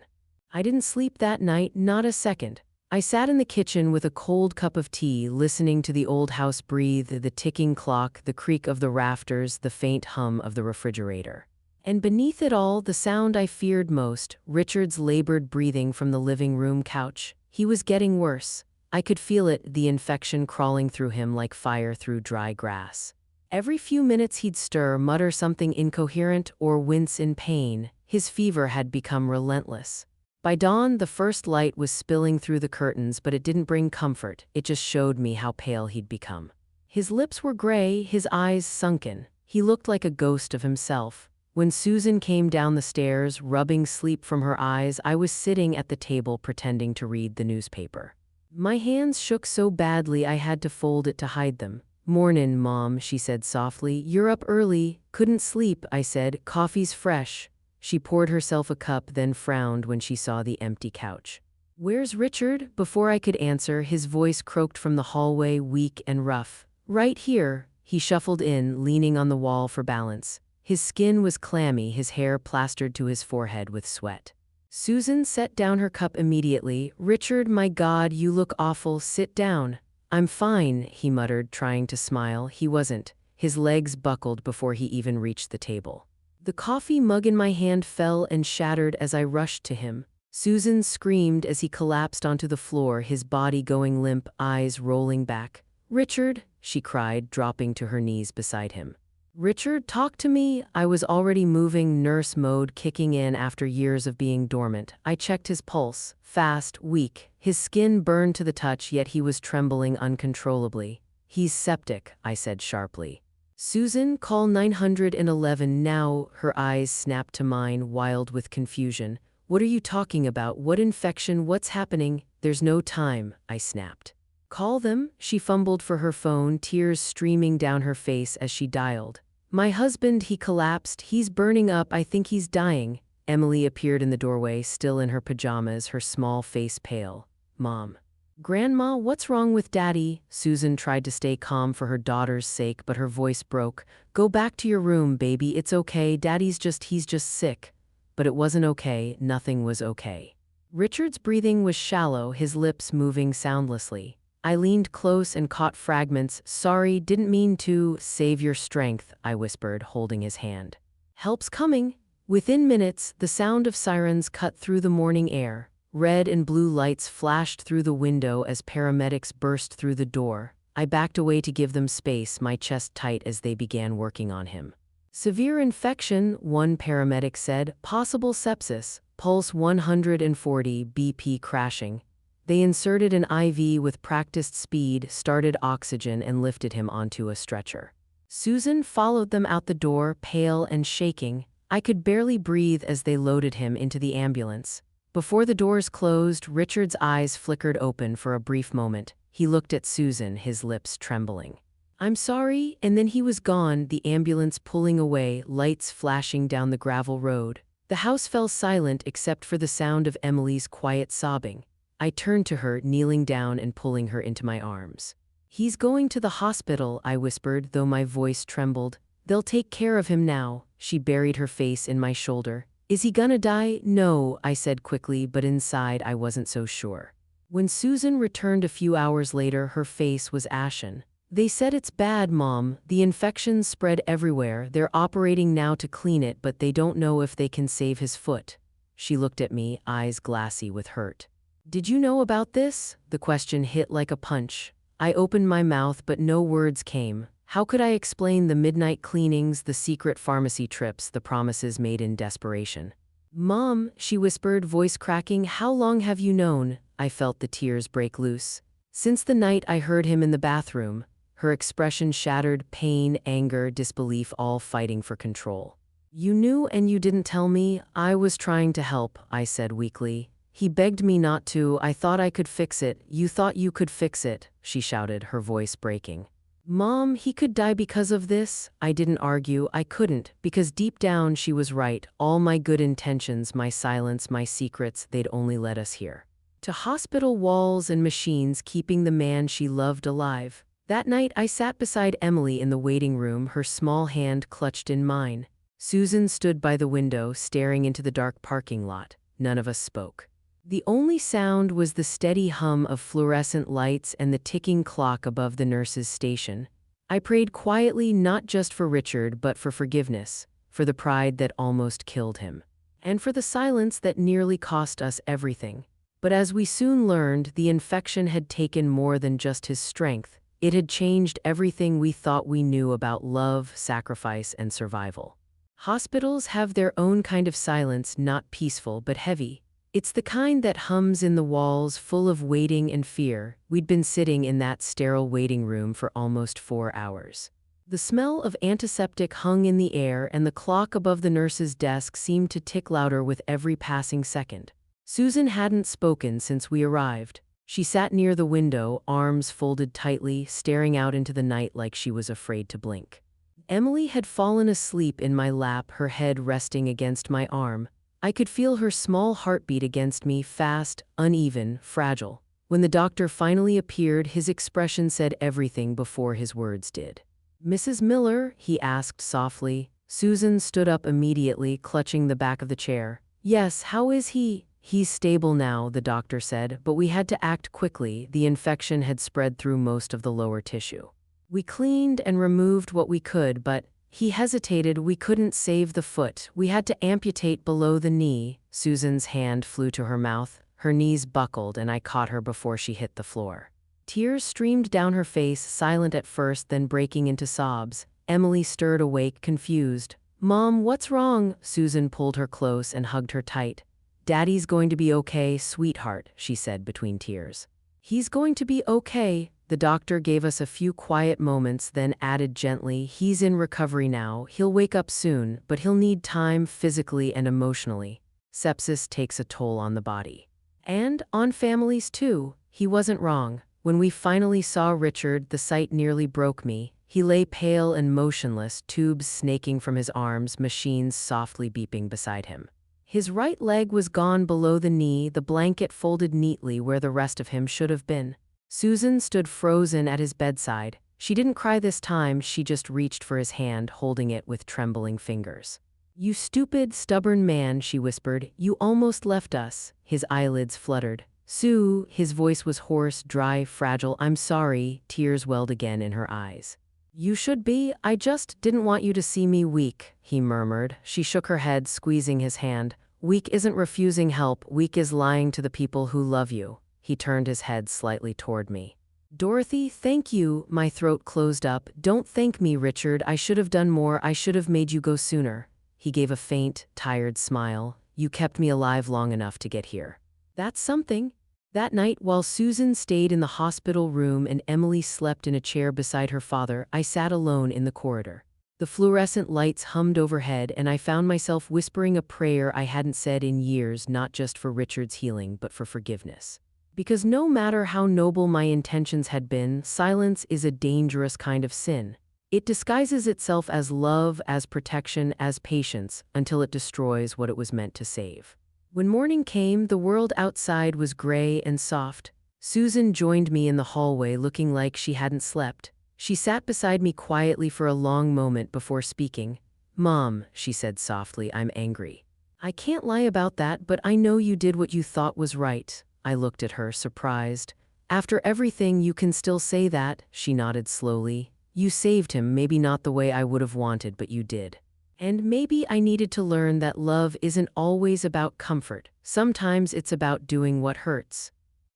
I didn't sleep that night, not a second. I sat in the kitchen with a cold cup of tea, listening to the old house breathe, the ticking clock, the creak of the rafters, the faint hum of the refrigerator. And beneath it all, the sound I feared most, Richard's labored breathing from the living room couch. He was getting worse. I could feel it, the infection crawling through him like fire through dry grass. Every few minutes he'd stir, mutter something incoherent, or wince in pain. His fever had become relentless. By dawn, the first light was spilling through the curtains, but it didn't bring comfort. It just showed me how pale he'd become. His lips were gray, his eyes sunken. He looked like a ghost of himself. When Susan came down the stairs, rubbing sleep from her eyes, I was sitting at the table pretending to read the newspaper. My hands shook so badly I had to fold it to hide them. "Mornin', Mom," she said softly. "You're up early." "Couldn't sleep," I said. "Coffee's fresh." She poured herself a cup, then frowned when she saw the empty couch. "Where's Richard?" Before I could answer, his voice croaked from the hallway, weak and rough. "Right here." He shuffled in, leaning on the wall for balance. His skin was clammy, his hair plastered to his forehead with sweat. Susan set down her cup immediately. "Richard, my God, you look awful. Sit down." "I'm fine," he muttered, trying to smile. He wasn't. His legs buckled before he even reached the table. The coffee mug in my hand fell and shattered as I rushed to him. Susan screamed as he collapsed onto the floor, his body going limp, eyes rolling back. "Richard," she cried, dropping to her knees beside him. "Richard, talk to me." I was already moving, nurse mode kicking in after years of being dormant. I checked his pulse. Fast, weak. His skin burned to the touch, yet he was trembling uncontrollably. "He's septic," I said sharply. "Susan, call 911 now." Her eyes snapped to mine, wild with confusion. "What are you talking about? What infection? What's happening?" "There's no time," I snapped. "Call them." She fumbled for her phone, tears streaming down her face as she dialed. "My husband, he collapsed. He's burning up. I think he's dying." Emily appeared in the doorway, still in her pajamas, her small face pale. "Mom." "Grandma, what's wrong with Daddy?" Susan tried to stay calm for her daughter's sake, but her voice broke. "Go back to your room, baby. It's okay. He's just sick." But it wasn't okay. Nothing was okay. Richard's breathing was shallow, his lips moving soundlessly. I leaned close and caught fragments. "Sorry, didn't mean to." "Save your strength," I whispered, holding his hand. "Help's coming." Within minutes, the sound of sirens cut through the morning air. Red and blue lights flashed through the window as paramedics burst through the door. I backed away to give them space, my chest tight as they began working on him. "Severe infection," one paramedic said. "Possible sepsis. Pulse 140, BP crashing." They inserted an IV with practiced speed, started oxygen, and lifted him onto a stretcher. Susan followed them out the door, pale and shaking. I could barely breathe as they loaded him into the ambulance. Before the doors closed, Richard's eyes flickered open for a brief moment. He looked at Susan, his lips trembling. I'm sorry, and then he was gone, the ambulance pulling away, lights flashing down the gravel road. The house fell silent except for the sound of Emily's quiet sobbing. I turned to her, kneeling down and pulling her into my arms. He's going to the hospital, I whispered, though my voice trembled. They'll take care of him now. She buried her face in my shoulder. Is he gonna die? No, I said quickly, but inside I wasn't so sure. When Susan returned a few hours later, her face was ashen. They said it's bad, Mom. The infection's spread everywhere. They're operating now to clean it, but they don't know if they can save his foot. She looked at me, eyes glassy with hurt. Did you know about this? The question hit like a punch. I opened my mouth, but no words came. How could I explain the midnight cleanings, the secret pharmacy trips, the promises made in desperation? Mom, she whispered, voice cracking, how long have you known? I felt the tears break loose. Since the night I heard him in the bathroom. Her expression shattered, pain, anger, disbelief, all fighting for control. You knew and you didn't tell me. I was trying to help, I said weakly. He begged me not to. I thought I could fix it. You thought you could fix it, she shouted, her voice breaking. Mom, he could die because of this? I didn't argue. I couldn't, because deep down she was right. All my good intentions, my silence, my secrets, they'd only led us here. To hospital walls and machines keeping the man she loved alive. That night I sat beside Emily in the waiting room, her small hand clutched in mine. Susan stood by the window, staring into the dark parking lot. None of us spoke. The only sound was the steady hum of fluorescent lights and the ticking clock above the nurse's station. I prayed quietly, not just for Richard, but for forgiveness, for the pride that almost killed him, and for the silence that nearly cost us everything. But as we soon learned, the infection had taken more than just his strength. It had changed everything we thought we knew about love, sacrifice, and survival. Hospitals have their own kind of silence, not peaceful but heavy. It's the kind that hums in the walls, full of waiting and fear. We'd been sitting in that sterile waiting room for almost 4 hours. The smell of antiseptic hung in the air, and the clock above the nurse's desk seemed to tick louder with every passing second. Susan hadn't spoken since we arrived. She sat near the window, arms folded tightly, staring out into the night like she was afraid to blink. Emily had fallen asleep in my lap, her head resting against my arm. I could feel her small heartbeat against me, fast, uneven, fragile. When the doctor finally appeared, his expression said everything before his words did. Mrs. Miller, he asked softly. Susan stood up immediately, clutching the back of the chair. Yes, how is he? He's stable now, the doctor said, but we had to act quickly. The infection had spread through most of the lower tissue. We cleaned and removed what we could, but he hesitated. We couldn't save the foot. We had to amputate below the knee. Susan's hand flew to her mouth. Her knees buckled, and I caught her before she hit the floor. Tears streamed down her face, silent at first, then breaking into sobs. Emily stirred awake, confused. Mom, what's wrong? Susan pulled her close and hugged her tight. Daddy's going to be okay, sweetheart, she said between tears. He's going to be okay. The doctor gave us a few quiet moments, then added gently, he's in recovery now. He'll wake up soon, but he'll need time physically and emotionally. Sepsis takes a toll on the body. And on families too. He wasn't wrong. When we finally saw Richard, the sight nearly broke me. He lay pale and motionless, tubes snaking from his arms, machines softly beeping beside him. His right leg was gone below the knee, the blanket folded neatly where the rest of him should have been. Susan stood frozen at his bedside. She didn't cry this time, she just reached for his hand, holding it with trembling fingers. You stupid, stubborn man, she whispered. You almost left us. His eyelids fluttered. Sue, his voice was hoarse, dry, fragile. I'm sorry. Tears welled again in her eyes. You should be. I just didn't want you to see me weak, he murmured. She shook her head, squeezing his hand. Weak isn't refusing help. Weak is lying to the people who love you. He turned his head slightly toward me. Dorothy, thank you. My throat closed up. Don't thank me, Richard. I should have done more. I should have made you go sooner. He gave a faint, tired smile. You kept me alive long enough to get here. That's something. That night, while Susan stayed in the hospital room and Emily slept in a chair beside her father, I sat alone in the corridor. The fluorescent lights hummed overhead, and I found myself whispering a prayer I hadn't said in years, not just for Richard's healing, but for forgiveness. Because no matter how noble my intentions had been, silence is a dangerous kind of sin. It disguises itself as love, as protection, as patience, until it destroys what it was meant to save. When morning came, the world outside was gray and soft. Susan joined me in the hallway looking like she hadn't slept. She sat beside me quietly for a long moment before speaking. "Mom," she said softly, "I'm angry. I can't lie about that, but I know you did what you thought was right." I looked at her, surprised. "After everything, you can still say that?" She nodded slowly. "You saved him, maybe not the way I would have wanted, but you did. And maybe I needed to learn that love isn't always about comfort. Sometimes it's about doing what hurts."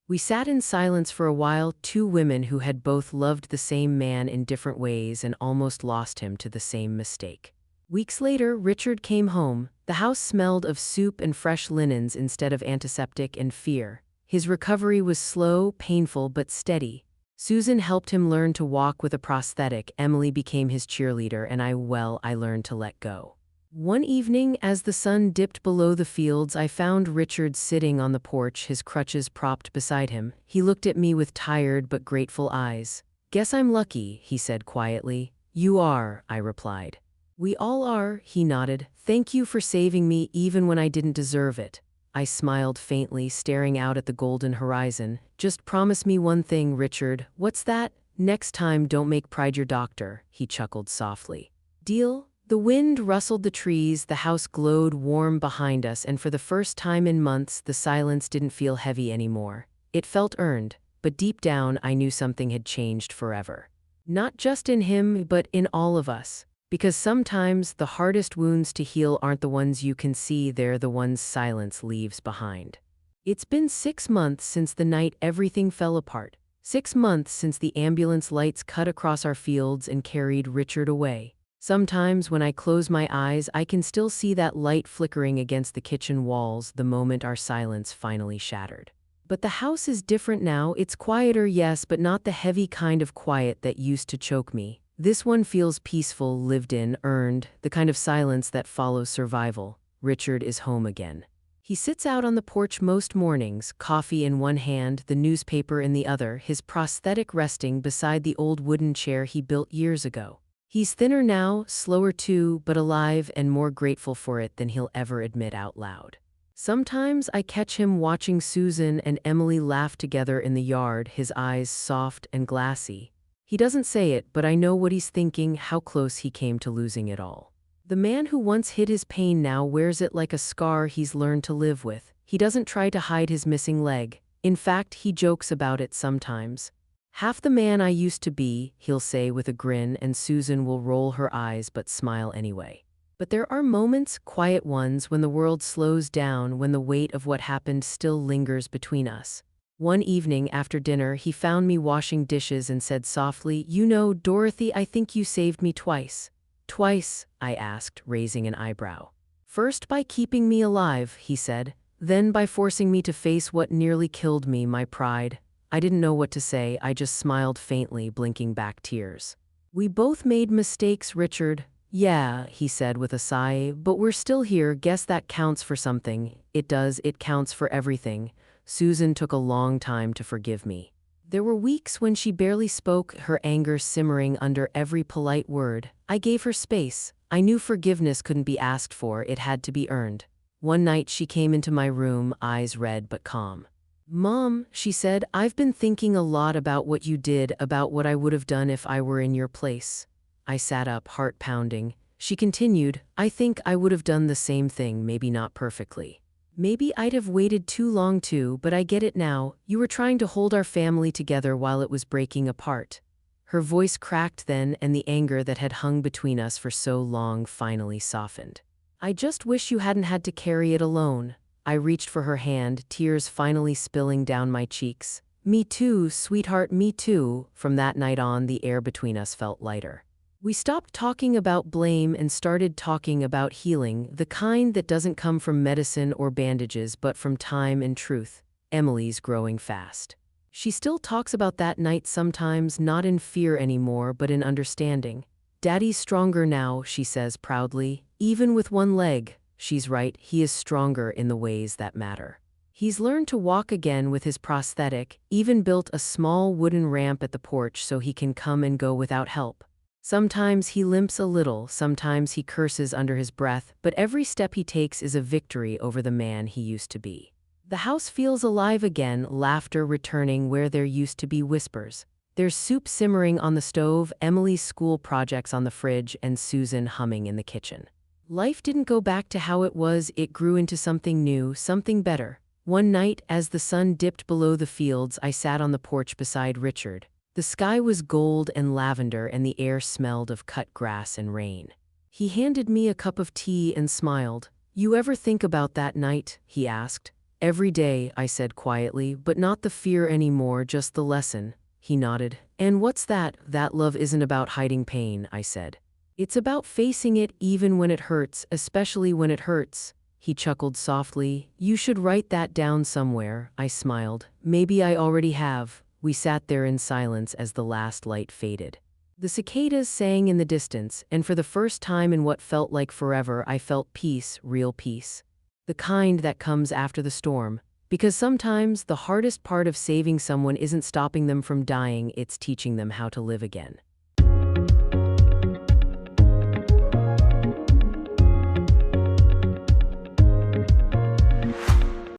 We sat in silence for a while, two women who had both loved the same man in different ways and almost lost him to the same mistake. Weeks later, Richard came home. The house smelled of soup and fresh linens instead of antiseptic and fear. His recovery was slow, painful, but steady. Susan helped him learn to walk with a prosthetic. Emily became his cheerleader, and I learned to let go. One evening, as the sun dipped below the fields, I found Richard sitting on the porch, his crutches propped beside him. He looked at me with tired but grateful eyes. "Guess I'm lucky," he said quietly. "You are," I replied. "We all are," he nodded. "Thank you for saving me even when I didn't deserve it." I smiled faintly, staring out at the golden horizon. "Just promise me one thing, Richard." "What's that?" "Next time, don't make Pride your doctor," he chuckled softly. "Deal?" The wind rustled the trees, the house glowed warm behind us, and for the first time in months, the silence didn't feel heavy anymore. It felt earned, but deep down, I knew something had changed forever. Not just in him, but in all of us. Because sometimes the hardest wounds to heal aren't the ones you can see, they're the ones silence leaves behind. It's been 6 months since the night everything fell apart. 6 months since the ambulance lights cut across our fields and carried Richard away. Sometimes when I close my eyes, I can still see that light flickering against the kitchen walls the moment our silence finally shattered. But the house is different now. It's quieter, yes, but not the heavy kind of quiet that used to choke me. This one feels peaceful, lived in, earned, the kind of silence that follows survival. Richard is home again. He sits out on the porch most mornings, coffee in one hand, the newspaper in the other, his prosthetic resting beside the old wooden chair he built years ago. He's thinner now, slower too, but alive and more grateful for it than he'll ever admit out loud. Sometimes I catch him watching Susan and Emily laugh together in the yard, his eyes soft and glassy. He doesn't say it, but I know what he's thinking, how close he came to losing it all. The man who once hid his pain now wears it like a scar he's learned to live with. He doesn't try to hide his missing leg. In fact, he jokes about it sometimes. "Half the man I used to be," he'll say with a grin, and Susan will roll her eyes but smile anyway. But there are moments, quiet ones, when the world slows down, when the weight of what happened still lingers between us. One evening after dinner, he found me washing dishes and said softly, "You know, Dorothy, I think you saved me twice." "Twice?" I asked, raising an eyebrow. "First by keeping me alive," he said. "Then by forcing me to face what nearly killed me, my pride." I didn't know what to say. I just smiled faintly, blinking back tears. "We both made mistakes, Richard." "Yeah," he said with a sigh, "but we're still here. Guess that counts for something." "It does, it counts for everything." Susan took a long time to forgive me. There were weeks when she barely spoke, her anger simmering under every polite word. I gave her space. I knew forgiveness couldn't be asked for, it had to be earned. One night she came into my room, eyes red but calm. "Mom," she said, "I've been thinking a lot about what you did, about what I would have done if I were in your place." I sat up, heart pounding. She continued, "I think I would have done the same thing, maybe not perfectly. Maybe I'd have waited too long too, but I get it now. You were trying to hold our family together while it was breaking apart." Her voice cracked then, and the anger that had hung between us for so long finally softened. "I just wish you hadn't had to carry it alone." I reached for her hand, tears finally spilling down my cheeks. "Me too, sweetheart, me too." From that night on, the air between us felt lighter. We stopped talking about blame and started talking about healing, the kind that doesn't come from medicine or bandages but from time and truth. Emily's growing fast. She still talks about that night sometimes, not in fear anymore but in understanding. "Daddy's stronger now," she says proudly, "even with one leg." She's right, he is stronger in the ways that matter. He's learned to walk again with his prosthetic, even built a small wooden ramp at the porch so he can come and go without help. Sometimes he limps a little, sometimes he curses under his breath, but every step he takes is a victory over the man he used to be. The house feels alive again, laughter returning where there used to be whispers. There's soup simmering on the stove, Emily's school projects on the fridge, and Susan humming in the kitchen. Life didn't go back to how it was, it grew into something new, something better. One night, as the sun dipped below the fields, I sat on the porch beside Richard. The sky was gold and lavender, and the air smelled of cut grass and rain. He handed me a cup of tea and smiled. "You ever think about that night?" he asked. "Every day," I said quietly, "but not the fear anymore, just the lesson." He nodded. "And what's that?" "That love isn't about hiding pain," I said. "It's about facing it even when it hurts, especially when it hurts." He chuckled softly. "You should write that down somewhere," I smiled. "Maybe I already have." We sat there in silence as the last light faded. The cicadas sang in the distance, and for the first time in what felt like forever, I felt peace, real peace. The kind that comes after the storm. Because sometimes the hardest part of saving someone isn't stopping them from dying, it's teaching them how to live again.